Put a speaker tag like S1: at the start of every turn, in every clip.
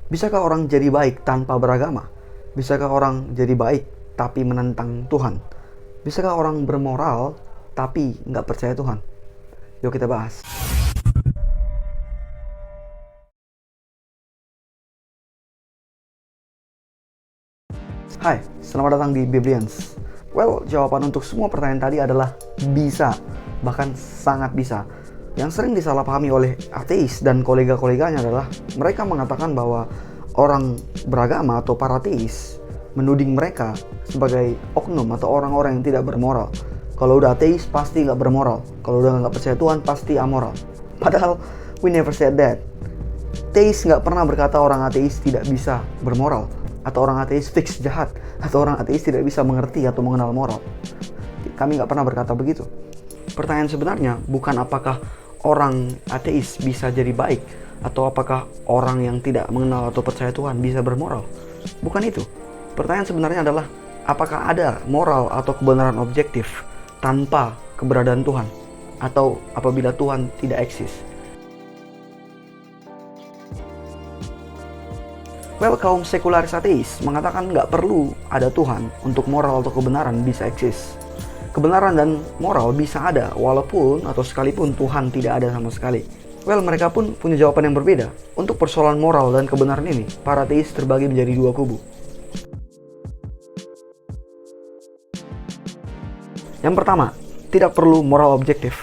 S1: Bisakah orang jadi baik tanpa beragama? Bisakah orang jadi baik tapi menentang Tuhan? Bisakah orang bermoral tapi nggak percaya Tuhan? Yuk kita bahas. Hai, selamat datang di Biblians. Well, jawaban untuk semua pertanyaan tadi adalah bisa, bahkan sangat bisa. Yang sering disalahpahami oleh ateis dan kolega-koleganya adalah mereka mengatakan bahwa orang beragama atau para ateis menuding mereka sebagai oknum atau orang-orang yang tidak bermoral. Kalau udah ateis pasti nggak bermoral, kalau udah nggak percaya Tuhan pasti amoral. Padahal we never said that. Ateis nggak pernah berkata orang ateis tidak bisa bermoral, atau orang ateis fix jahat, atau orang ateis tidak bisa mengerti atau mengenal moral. Kami nggak pernah berkata begitu. Pertanyaan sebenarnya bukan apakah orang ateis bisa jadi baik, atau apakah orang yang tidak mengenal atau percaya Tuhan bisa bermoral. Bukan itu. Pertanyaan sebenarnya adalah apakah ada moral atau kebenaran objektif tanpa keberadaan Tuhan, atau apabila Tuhan tidak eksis. Well, kaum sekularis ateis mengatakan nggak perlu ada Tuhan untuk moral atau kebenaran bisa eksis. Kebenaran dan moral bisa ada walaupun atau sekalipun Tuhan tidak ada sama sekali. Well, mereka pun punya jawaban yang berbeda. Untuk persoalan moral dan kebenaran ini, para ateis terbagi menjadi dua kubu. Yang pertama, tidak perlu moral objektif.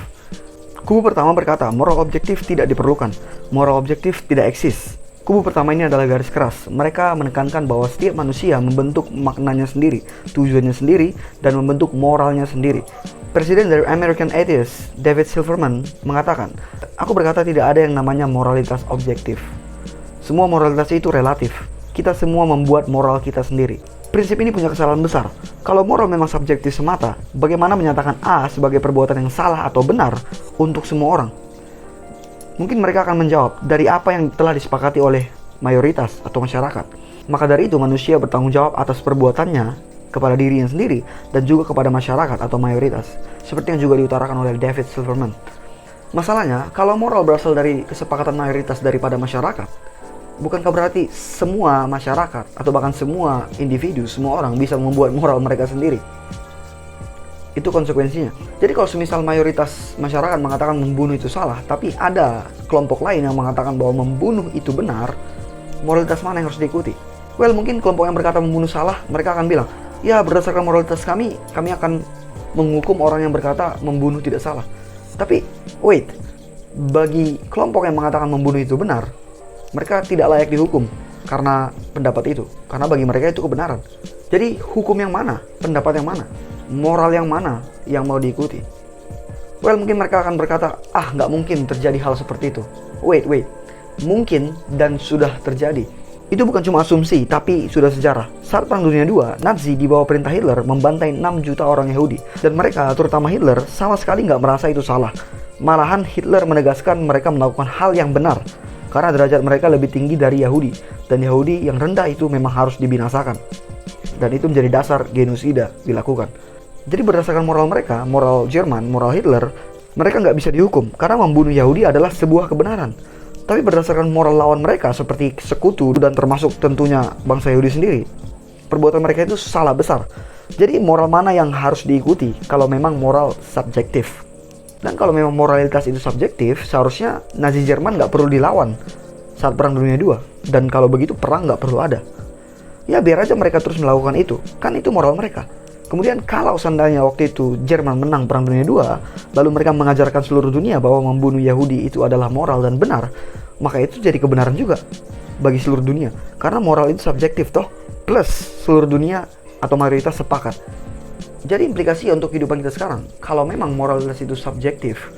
S1: Kubu pertama berkata moral objektif tidak diperlukan, moral objektif tidak eksis. Kubu pertama ini adalah garis keras. Mereka menekankan bahwa setiap manusia membentuk maknanya sendiri, tujuannya sendiri, dan membentuk moralnya sendiri. Presiden dari American Atheists, David Silverman, mengatakan, "Aku berkata tidak ada yang namanya moralitas objektif. Semua moralitas itu relatif. Kita semua membuat moral kita sendiri." Prinsip ini punya kesalahan besar. Kalau moral memang subjektif semata, bagaimana menyatakan A sebagai perbuatan yang salah atau benar untuk semua orang? Mungkin mereka akan menjawab dari apa yang telah disepakati oleh mayoritas atau masyarakat. Maka dari itu manusia bertanggung jawab atas perbuatannya kepada dirinya sendiri dan juga kepada masyarakat atau mayoritas. Seperti yang juga diutarakan oleh David Silverman. Masalahnya, kalau moral berasal dari kesepakatan mayoritas daripada masyarakat, bukankah berarti semua masyarakat atau bahkan semua individu, semua orang bisa membuat moral mereka sendiri? Itu konsekuensinya. Jadi kalau semisal mayoritas masyarakat mengatakan membunuh itu salah, tapi ada kelompok lain yang mengatakan bahwa membunuh itu benar, moralitas mana yang harus diikuti? Well, mungkin kelompok yang berkata membunuh salah, mereka akan bilang, ya berdasarkan moralitas kami akan menghukum orang yang berkata membunuh tidak salah. Tapi, wait, bagi kelompok yang mengatakan membunuh itu benar, mereka tidak layak dihukum karena pendapat itu. Karena bagi mereka itu kebenaran. Jadi, hukum yang mana? Pendapat yang mana? Moral yang mana yang mau diikuti? Well, mungkin mereka akan berkata, nggak mungkin terjadi hal seperti itu. Wait, mungkin dan sudah terjadi. Itu bukan cuma asumsi, tapi sudah sejarah. Saat Perang Dunia II, Nazi di bawah perintah Hitler membantai 6 juta orang Yahudi. Dan mereka, terutama Hitler, sama sekali nggak merasa itu salah. Malahan Hitler menegaskan mereka melakukan hal yang benar, karena derajat mereka lebih tinggi dari Yahudi. Dan Yahudi yang rendah itu memang harus dibinasakan. Dan itu menjadi dasar genosida dilakukan. Jadi berdasarkan moral mereka, moral Jerman, moral Hitler, mereka nggak bisa dihukum karena membunuh Yahudi adalah sebuah kebenaran. Tapi berdasarkan moral lawan mereka seperti sekutu dan termasuk tentunya bangsa Yahudi sendiri, perbuatan mereka itu salah besar. Jadi moral mana yang harus diikuti kalau memang moral subjektif? Dan kalau memang moralitas itu subjektif, seharusnya Nazi Jerman nggak perlu dilawan saat Perang Dunia II. Dan kalau begitu perang nggak perlu ada. Ya biar aja mereka terus melakukan itu, kan itu moral mereka. Kemudian kalau seandainya waktu itu Jerman menang Perang Dunia II, lalu mereka mengajarkan seluruh dunia bahwa membunuh Yahudi itu adalah moral dan benar, maka itu jadi kebenaran juga bagi seluruh dunia. Karena moral itu subjektif toh, plus seluruh dunia atau mayoritas sepakat. Jadi implikasi untuk kehidupan kita sekarang, kalau memang moralitas itu subjektif,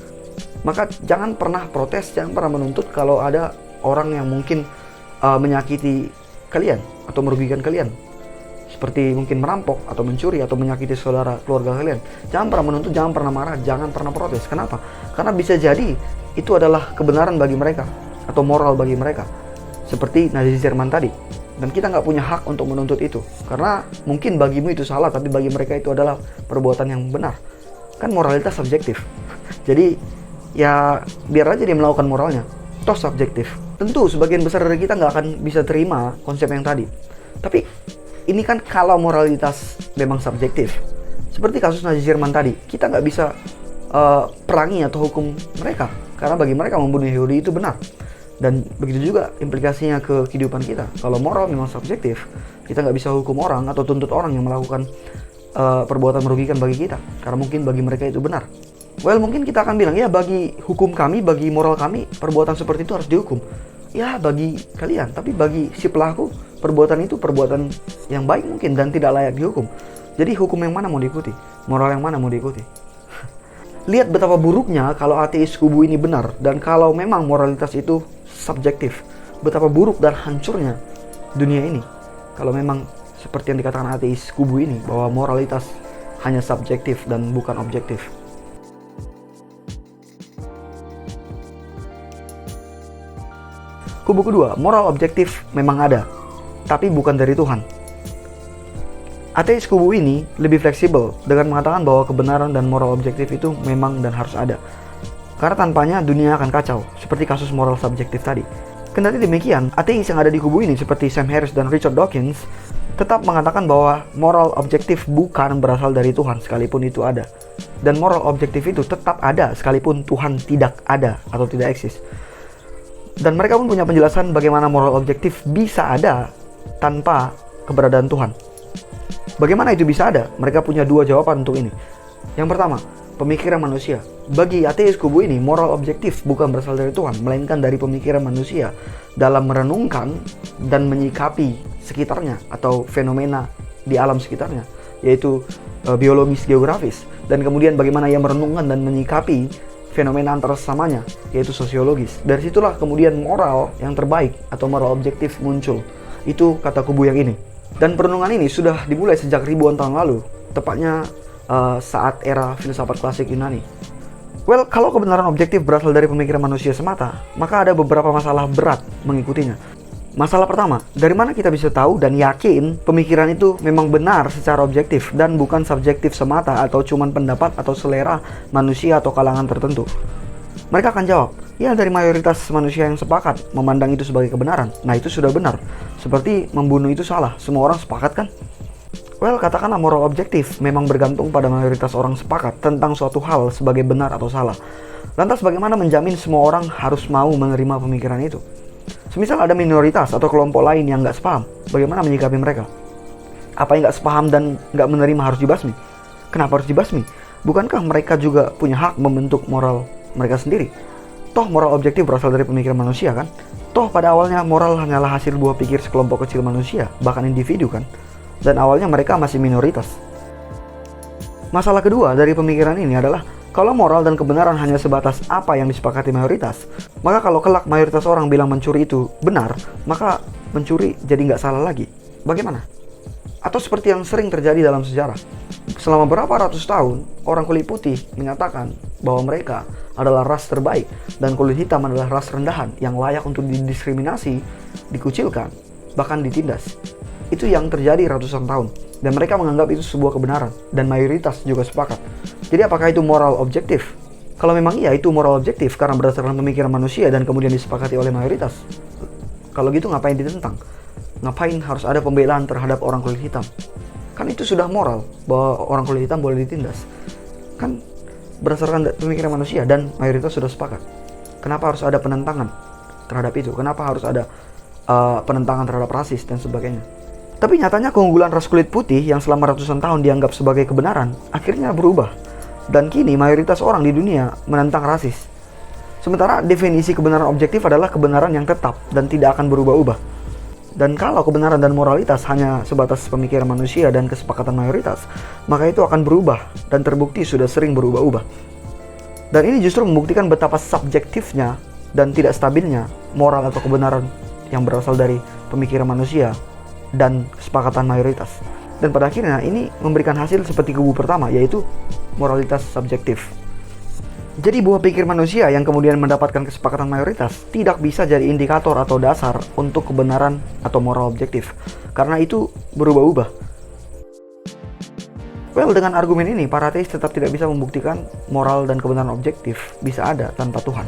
S1: maka jangan pernah protes, jangan pernah menuntut kalau ada orang yang mungkin menyakiti kalian atau merugikan kalian. Seperti mungkin merampok atau mencuri atau menyakiti saudara keluarga kalian. Jangan pernah menuntut, jangan pernah marah, jangan pernah protes. Kenapa? Karena bisa jadi itu adalah kebenaran bagi mereka atau moral bagi mereka. Seperti Nazi Jerman tadi. Dan kita nggak punya hak untuk menuntut itu. Karena mungkin bagimu itu salah, tapi bagi mereka itu adalah perbuatan yang benar. Kan moralitas subjektif. Jadi ya biar aja dia melakukan moralnya. Toh subjektif. Tentu sebagian besar dari kita nggak akan bisa terima konsep yang tadi. Tapi ini kan kalau moralitas memang subjektif. Seperti kasus Nazi Jerman tadi, kita nggak bisa perangi atau hukum mereka. Karena bagi mereka membunuh Yahudi itu benar. Dan begitu juga implikasinya ke kehidupan kita. Kalau moral memang subjektif, kita nggak bisa hukum orang atau tuntut orang yang melakukan perbuatan merugikan bagi kita. Karena mungkin bagi mereka itu benar. Well, mungkin kita akan bilang, ya bagi hukum kami, bagi moral kami, perbuatan seperti itu harus dihukum. Ya bagi kalian, tapi bagi si pelaku, perbuatan itu perbuatan yang baik mungkin dan tidak layak dihukum. Jadi hukum yang mana mau diikuti? Moral yang mana mau diikuti? Lihat betapa buruknya kalau ateis kubu ini benar, dan kalau memang moralitas itu subjektif. Betapa buruk dan hancurnya dunia ini kalau memang seperti yang dikatakan ateis kubu ini, bahwa moralitas hanya subjektif dan bukan objektif. Kubu kedua, moral objektif memang ada, tapi bukan dari Tuhan. Ateis kubu ini lebih fleksibel dengan mengatakan bahwa kebenaran dan moral objektif itu memang dan harus ada. Karena tanpanya dunia akan kacau, seperti kasus moral subjektif tadi. Kendati demikian, ateis yang ada di kubu ini seperti Sam Harris dan Richard Dawkins tetap mengatakan bahwa moral objektif bukan berasal dari Tuhan sekalipun itu ada. Dan moral objektif itu tetap ada sekalipun Tuhan tidak ada atau tidak eksis. Dan mereka pun punya penjelasan bagaimana moral objektif bisa ada tanpa keberadaan Tuhan. Bagaimana itu bisa ada? Mereka punya dua jawaban untuk ini. Yang pertama, pemikiran manusia. Bagi ateis kubu ini, moral objektif bukan berasal dari Tuhan, melainkan dari pemikiran manusia dalam merenungkan dan menyikapi sekitarnya atau fenomena di alam sekitarnya, yaitu biologis geografis. Dan kemudian bagaimana ia merenungkan dan menyikapi fenomena antar sesamanya, yaitu sosiologis. Dari situlah kemudian moral yang terbaik atau moral objektif muncul. Itu kata kubu yang ini. Dan perenungan ini sudah dimulai sejak ribuan tahun lalu, tepatnya saat era filsafat klasik Yunani. Well, kalau kebenaran objektif berasal dari pemikiran manusia semata, maka ada beberapa masalah berat mengikutinya. Masalah pertama, dari mana kita bisa tahu dan yakin pemikiran itu memang benar secara objektif dan bukan subjektif semata atau cuman pendapat atau selera manusia atau kalangan tertentu? Mereka akan jawab, ya dari mayoritas manusia yang sepakat memandang itu sebagai kebenaran. Nah itu sudah benar. Seperti membunuh itu salah, semua orang sepakat kan? Well, katakanlah moral objektif memang bergantung pada mayoritas orang sepakat tentang suatu hal sebagai benar atau salah. Lantas bagaimana menjamin semua orang harus mau menerima pemikiran itu? Semisal ada minoritas atau kelompok lain yang nggak sepaham, bagaimana menyikapi mereka? Apa yang nggak sepaham dan nggak menerima harus dibasmi? Kenapa harus dibasmi? Bukankah mereka juga punya hak membentuk moral mereka sendiri? Toh moral objektif berasal dari pemikiran manusia kan? Toh pada awalnya moral hanyalah hasil buah pikir sekelompok kecil manusia, bahkan individu kan? Dan awalnya mereka masih minoritas. Masalah kedua dari pemikiran ini adalah kalau moral dan kebenaran hanya sebatas apa yang disepakati mayoritas, maka kalau kelak mayoritas orang bilang mencuri itu benar, maka mencuri jadi nggak salah lagi. Bagaimana? Atau seperti yang sering terjadi dalam sejarah. Selama berapa ratus tahun, orang kulit putih menyatakan bahwa mereka adalah ras terbaik dan kulit hitam adalah ras rendahan yang layak untuk didiskriminasi, dikucilkan, bahkan ditindas. Itu yang terjadi ratusan tahun. Dan mereka menganggap itu sebuah kebenaran. Dan mayoritas juga sepakat. Jadi apakah itu moral objektif? Kalau memang iya itu moral objektif karena berdasarkan pemikiran manusia dan kemudian disepakati oleh mayoritas. Kalau gitu ngapain ditentang? Ngapain harus ada pembelaan terhadap orang kulit hitam? Kan itu sudah moral bahwa orang kulit hitam boleh ditindas. Kan berdasarkan pemikiran manusia dan mayoritas sudah sepakat. Kenapa harus ada penentangan terhadap itu? Kenapa harus ada penentangan terhadap rasis dan sebagainya? Tapi nyatanya keunggulan ras kulit putih yang selama ratusan tahun dianggap sebagai kebenaran akhirnya berubah. Dan kini mayoritas orang di dunia menentang rasis. Sementara definisi kebenaran objektif adalah kebenaran yang tetap dan tidak akan berubah-ubah. Dan kalau kebenaran dan moralitas hanya sebatas pemikiran manusia dan kesepakatan mayoritas, maka itu akan berubah dan terbukti sudah sering berubah-ubah. Dan ini justru membuktikan betapa subjektifnya dan tidak stabilnya moral atau kebenaran yang berasal dari pemikiran manusia dan kesepakatan mayoritas. Dan pada akhirnya ini memberikan hasil seperti kubu pertama, yaitu moralitas subjektif. Jadi buah pikir manusia yang kemudian mendapatkan kesepakatan mayoritas tidak bisa jadi indikator atau dasar untuk kebenaran atau moral objektif, karena itu berubah-ubah. Well, dengan argumen ini para ateis tetap tidak bisa membuktikan moral dan kebenaran objektif bisa ada tanpa Tuhan.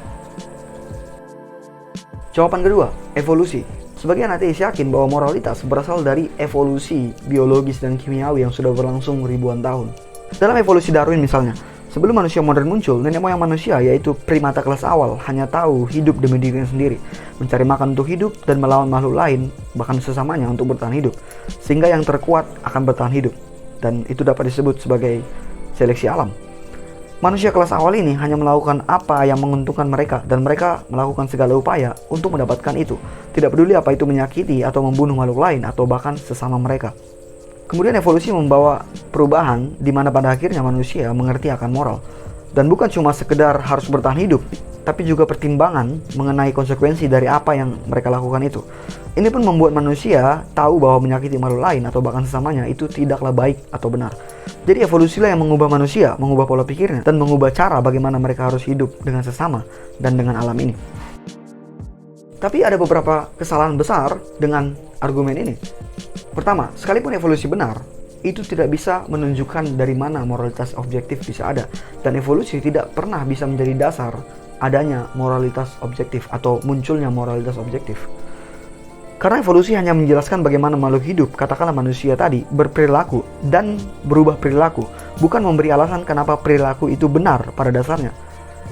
S1: Jawaban kedua, evolusi. Sebagian ateis yakin bahwa moralitas berasal dari evolusi biologis dan kimiawi yang sudah berlangsung ribuan tahun. Dalam evolusi Darwin misalnya, sebelum manusia modern muncul, nenek moyang manusia yaitu primata kelas awal hanya tahu hidup demi dirinya sendiri, mencari makan untuk hidup dan melawan makhluk lain, bahkan sesamanya untuk bertahan hidup. Sehingga yang terkuat akan bertahan hidup, dan itu dapat disebut sebagai seleksi alam. Manusia kelas awal ini hanya melakukan apa yang menguntungkan mereka, dan mereka melakukan segala upaya untuk mendapatkan itu. Tidak peduli apa itu menyakiti atau membunuh makhluk lain atau bahkan sesama mereka. Kemudian evolusi membawa perubahan di mana pada akhirnya manusia mengerti akan moral. Dan bukan cuma sekedar harus bertahan hidup, tapi juga pertimbangan mengenai konsekuensi dari apa yang mereka lakukan itu. Ini pun membuat manusia tahu bahwa menyakiti makhluk lain atau bahkan sesamanya itu tidaklah baik atau benar. Jadi evolusilah yang mengubah manusia, mengubah pola pikirnya, dan mengubah cara bagaimana mereka harus hidup dengan sesama dan dengan alam ini. Tapi ada beberapa kesalahan besar dengan argumen ini. Pertama, sekalipun evolusi benar, itu tidak bisa menunjukkan dari mana moralitas objektif bisa ada. Dan evolusi tidak pernah bisa menjadi dasar adanya moralitas objektif atau munculnya moralitas objektif. Karena evolusi hanya menjelaskan bagaimana makhluk hidup, katakanlah manusia tadi, berperilaku dan berubah perilaku, bukan memberi alasan kenapa perilaku itu benar pada dasarnya.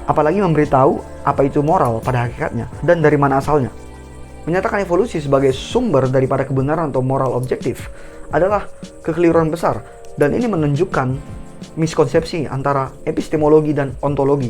S1: Apalagi memberitahu apa itu moral pada hakikatnya dan dari mana asalnya. Menyatakan evolusi sebagai sumber daripada kebenaran atau moral objektif adalah kekeliruan besar, dan ini menunjukkan miskonsepsi antara epistemologi dan ontologi.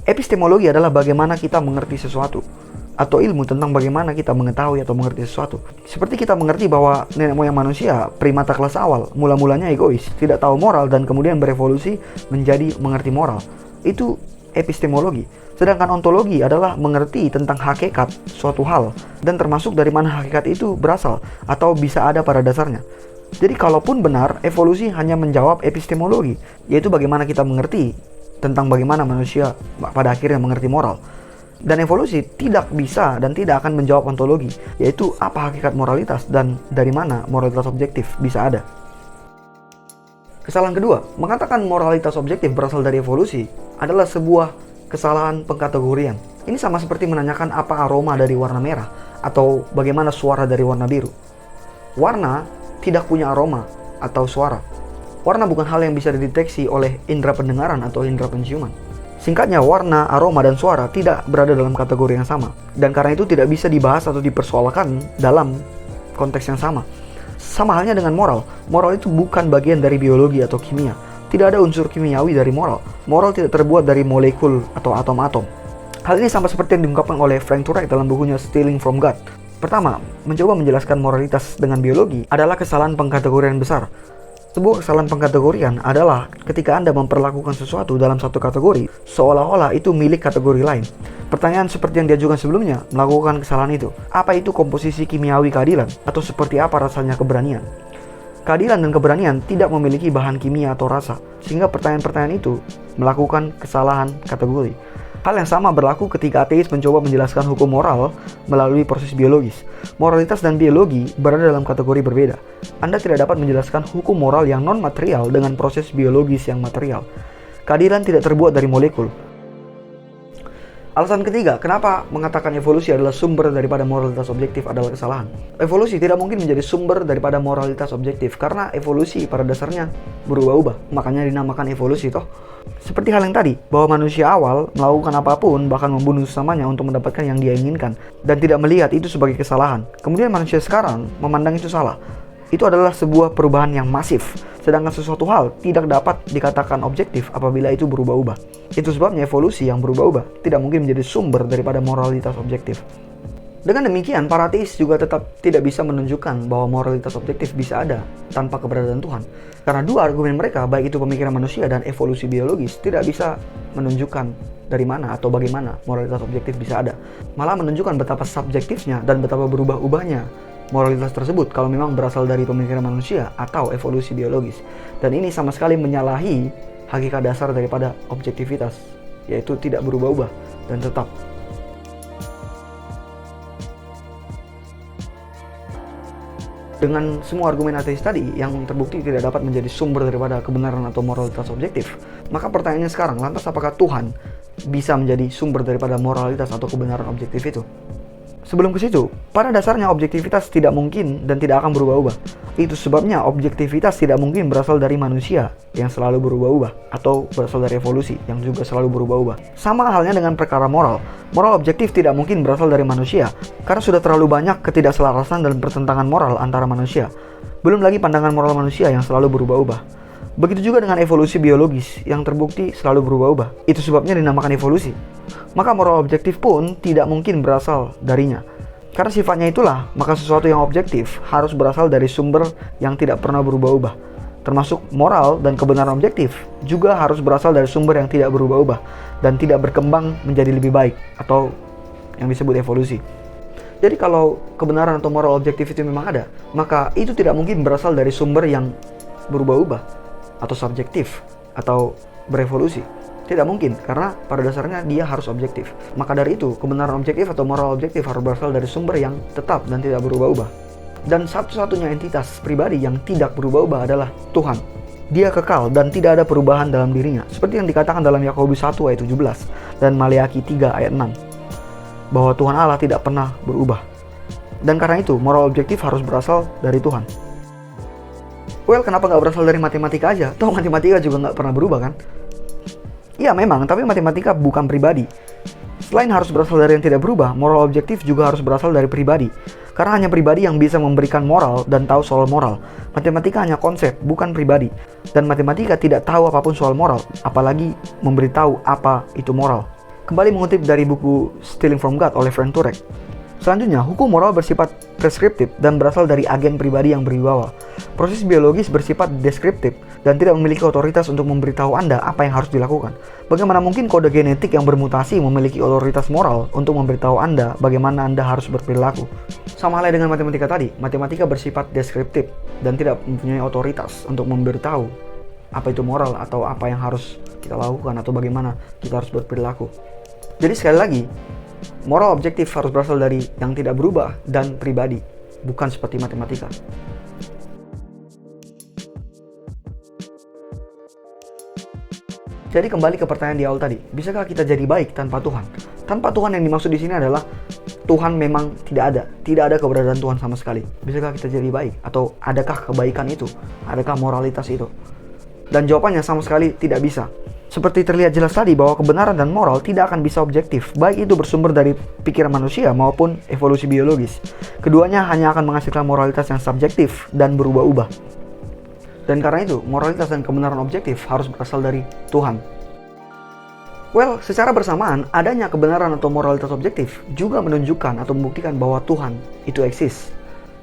S1: Epistemologi adalah bagaimana kita mengerti sesuatu, atau ilmu tentang bagaimana kita mengetahui atau mengerti sesuatu. Seperti kita mengerti bahwa nenek moyang manusia, primata kelas awal, mula-mulanya egois, tidak tahu moral dan kemudian berevolusi menjadi mengerti moral. Itu epistemologi. Sedangkan ontologi adalah mengerti tentang hakikat suatu hal dan termasuk dari mana hakikat itu berasal atau bisa ada pada dasarnya. Jadi kalaupun benar, evolusi hanya menjawab epistemologi, yaitu bagaimana kita mengerti tentang bagaimana manusia pada akhirnya mengerti moral. Dan evolusi tidak bisa dan tidak akan menjawab ontologi, yaitu apa hakikat moralitas dan dari mana moralitas objektif bisa ada. Kesalahan kedua, mengatakan moralitas objektif berasal dari evolusi adalah sebuah kesalahan pengkategorian. Ini sama seperti menanyakan apa aroma dari warna merah atau bagaimana suara dari warna biru. Warna tidak punya aroma atau suara. Warna bukan hal yang bisa dideteksi oleh indera pendengaran atau indera penciuman. Singkatnya, warna, aroma, dan suara tidak berada dalam kategori yang sama. Dan karena itu tidak bisa dibahas atau dipersoalkan dalam konteks yang sama. Sama halnya dengan moral. Moral itu bukan bagian dari biologi atau kimia. Tidak ada unsur kimiawi dari moral. Moral tidak terbuat dari molekul atau atom-atom. Hal ini sama seperti yang diungkapkan oleh Frank Turek dalam bukunya Stealing from God. Pertama, mencoba menjelaskan moralitas dengan biologi adalah kesalahan pengkategorian besar. Sebuah kesalahan pengkategorian adalah ketika Anda memperlakukan sesuatu dalam satu kategori seolah-olah itu milik kategori lain. Pertanyaan seperti yang diajukan sebelumnya melakukan kesalahan itu. Apa itu komposisi kimiawi keadilan? Atau seperti apa rasanya keberanian? Keadilan dan keberanian tidak memiliki bahan kimia atau rasa, sehingga pertanyaan-pertanyaan itu melakukan kesalahan kategori. Hal yang sama berlaku ketika ateis mencoba menjelaskan hukum moral melalui proses biologis. Moralitas dan biologi berada dalam kategori berbeda. Anda tidak dapat menjelaskan hukum moral yang non-material dengan proses biologis yang material. Keadilan tidak terbuat dari molekul. Alasan ketiga, kenapa mengatakan evolusi adalah sumber daripada moralitas objektif adalah kesalahan. Evolusi tidak mungkin menjadi sumber daripada moralitas objektif karena evolusi pada dasarnya berubah-ubah. Makanya dinamakan evolusi toh. Seperti hal yang tadi, bahwa manusia awal melakukan apapun bahkan membunuh sesamanya untuk mendapatkan yang dia inginkan dan tidak melihat itu sebagai kesalahan. Kemudian manusia sekarang memandang itu salah. Itu adalah sebuah perubahan yang masif. Sedangkan sesuatu hal tidak dapat dikatakan objektif apabila itu berubah-ubah. Itu sebabnya evolusi yang berubah-ubah tidak mungkin menjadi sumber daripada moralitas objektif. Dengan demikian, para ateis juga tetap tidak bisa menunjukkan bahwa moralitas objektif bisa ada tanpa keberadaan Tuhan. Karena dua argumen mereka, baik itu pemikiran manusia dan evolusi biologis, tidak bisa menunjukkan dari mana atau bagaimana moralitas objektif bisa ada. Malah menunjukkan betapa subjektifnya dan betapa berubah-ubahnya moralitas tersebut kalau memang berasal dari pemikiran manusia atau evolusi biologis. Dan ini sama sekali menyalahi hakikat dasar daripada objektivitas, yaitu tidak berubah-ubah dan tetap. Dengan semua argumen ateis tadi yang terbukti tidak dapat menjadi sumber daripada kebenaran atau moralitas objektif, maka pertanyaannya sekarang, lantas apakah Tuhan bisa menjadi sumber daripada moralitas atau kebenaran objektif itu? Sebelum ke situ, pada dasarnya objektivitas tidak mungkin dan tidak akan berubah-ubah. Itu sebabnya objektivitas tidak mungkin berasal dari manusia yang selalu berubah-ubah atau berasal dari evolusi yang juga selalu berubah-ubah. Sama halnya dengan perkara moral. Moral objektif tidak mungkin berasal dari manusia karena sudah terlalu banyak ketidakselarasan dan pertentangan moral antara manusia. Belum lagi pandangan moral manusia yang selalu berubah-ubah. Begitu juga dengan evolusi biologis yang terbukti selalu berubah-ubah. Itu sebabnya dinamakan evolusi. Maka moral objektif pun tidak mungkin berasal darinya. Karena sifatnya itulah, maka sesuatu yang objektif harus berasal dari sumber yang tidak pernah berubah-ubah. Termasuk moral dan kebenaran objektif juga harus berasal dari sumber yang tidak berubah-ubah dan tidak berkembang menjadi lebih baik atau yang disebut evolusi. Jadi kalau kebenaran atau moral objektif itu memang ada, maka itu tidak mungkin berasal dari sumber yang berubah-ubah atau subjektif atau berevolusi. Tidak mungkin, karena pada dasarnya dia harus objektif. Maka dari itu, kebenaran objektif atau moral objektif harus berasal dari sumber yang tetap dan tidak berubah-ubah. Dan satu-satunya entitas pribadi yang tidak berubah-ubah adalah Tuhan. Dia kekal dan tidak ada perubahan dalam dirinya, seperti yang dikatakan dalam Yakobus 1 ayat 17 dan Maleakhi 3 ayat 6, bahwa Tuhan Allah tidak pernah berubah. Dan karena itu, moral objektif harus berasal dari Tuhan. Well, kenapa nggak berasal dari matematika aja? Toh matematika juga nggak pernah berubah kan? Iya memang, tapi matematika bukan pribadi. Selain harus berasal dari yang tidak berubah, moral objektif juga harus berasal dari pribadi. Karena hanya pribadi yang bisa memberikan moral dan tahu soal moral. Matematika hanya konsep, bukan pribadi. Dan matematika tidak tahu apapun soal moral, apalagi memberitahu apa itu moral. Kembali mengutip dari buku Stealing from God oleh Frank Turek. Selanjutnya, hukum moral bersifat preskriptif dan berasal dari agen pribadi yang berwibawa. Proses biologis bersifat deskriptif dan tidak memiliki otoritas untuk memberitahu Anda apa yang harus dilakukan. Bagaimana mungkin kode genetik yang bermutasi memiliki otoritas moral untuk memberitahu Anda bagaimana Anda harus berperilaku? Sama halnya dengan matematika tadi, matematika bersifat deskriptif dan tidak mempunyai otoritas untuk memberitahu apa itu moral atau apa yang harus kita lakukan atau bagaimana kita harus berperilaku. Jadi sekali lagi, moral objektif harus berasal dari yang tidak berubah dan pribadi, bukan seperti matematika. Jadi kembali ke pertanyaan di awal tadi, bisakah kita jadi baik tanpa Tuhan? Tanpa Tuhan yang dimaksud di sini adalah Tuhan memang tidak ada keberadaan Tuhan sama sekali. Bisakah kita jadi baik? Atau adakah kebaikan itu? Adakah moralitas itu? Dan jawabannya sama sekali tidak bisa. Seperti terlihat jelas tadi bahwa kebenaran dan moral tidak akan bisa objektif, baik itu bersumber dari pikiran manusia maupun evolusi biologis. Keduanya hanya akan menghasilkan moralitas yang subjektif dan berubah-ubah. Dan karena itu, moralitas dan kebenaran objektif harus berasal dari Tuhan. Well, secara bersamaan, adanya kebenaran atau moralitas objektif juga menunjukkan atau membuktikan bahwa Tuhan itu eksis.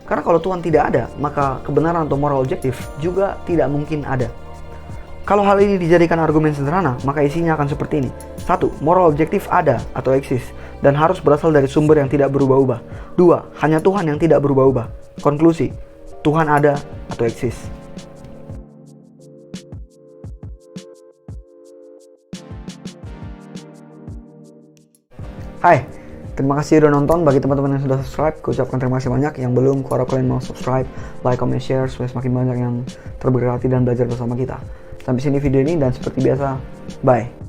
S1: Karena kalau Tuhan tidak ada, maka kebenaran atau moral objektif juga tidak mungkin ada. Kalau hal ini dijadikan argumen sederhana, maka isinya akan seperti ini. 1. Moral objektif ada atau eksis dan harus berasal dari sumber yang tidak berubah-ubah. 2. Hanya Tuhan yang tidak berubah-ubah. Konklusi, Tuhan ada atau eksis. Hai, terima kasih udah nonton. Bagi teman-teman yang sudah subscribe, aku ucapkan terima kasih banyak. Yang belum, aku harap kalian mau subscribe, like, comment, share, supaya semakin banyak yang terberkati dan belajar bersama kita. Sampai sini video ini, dan seperti biasa, bye.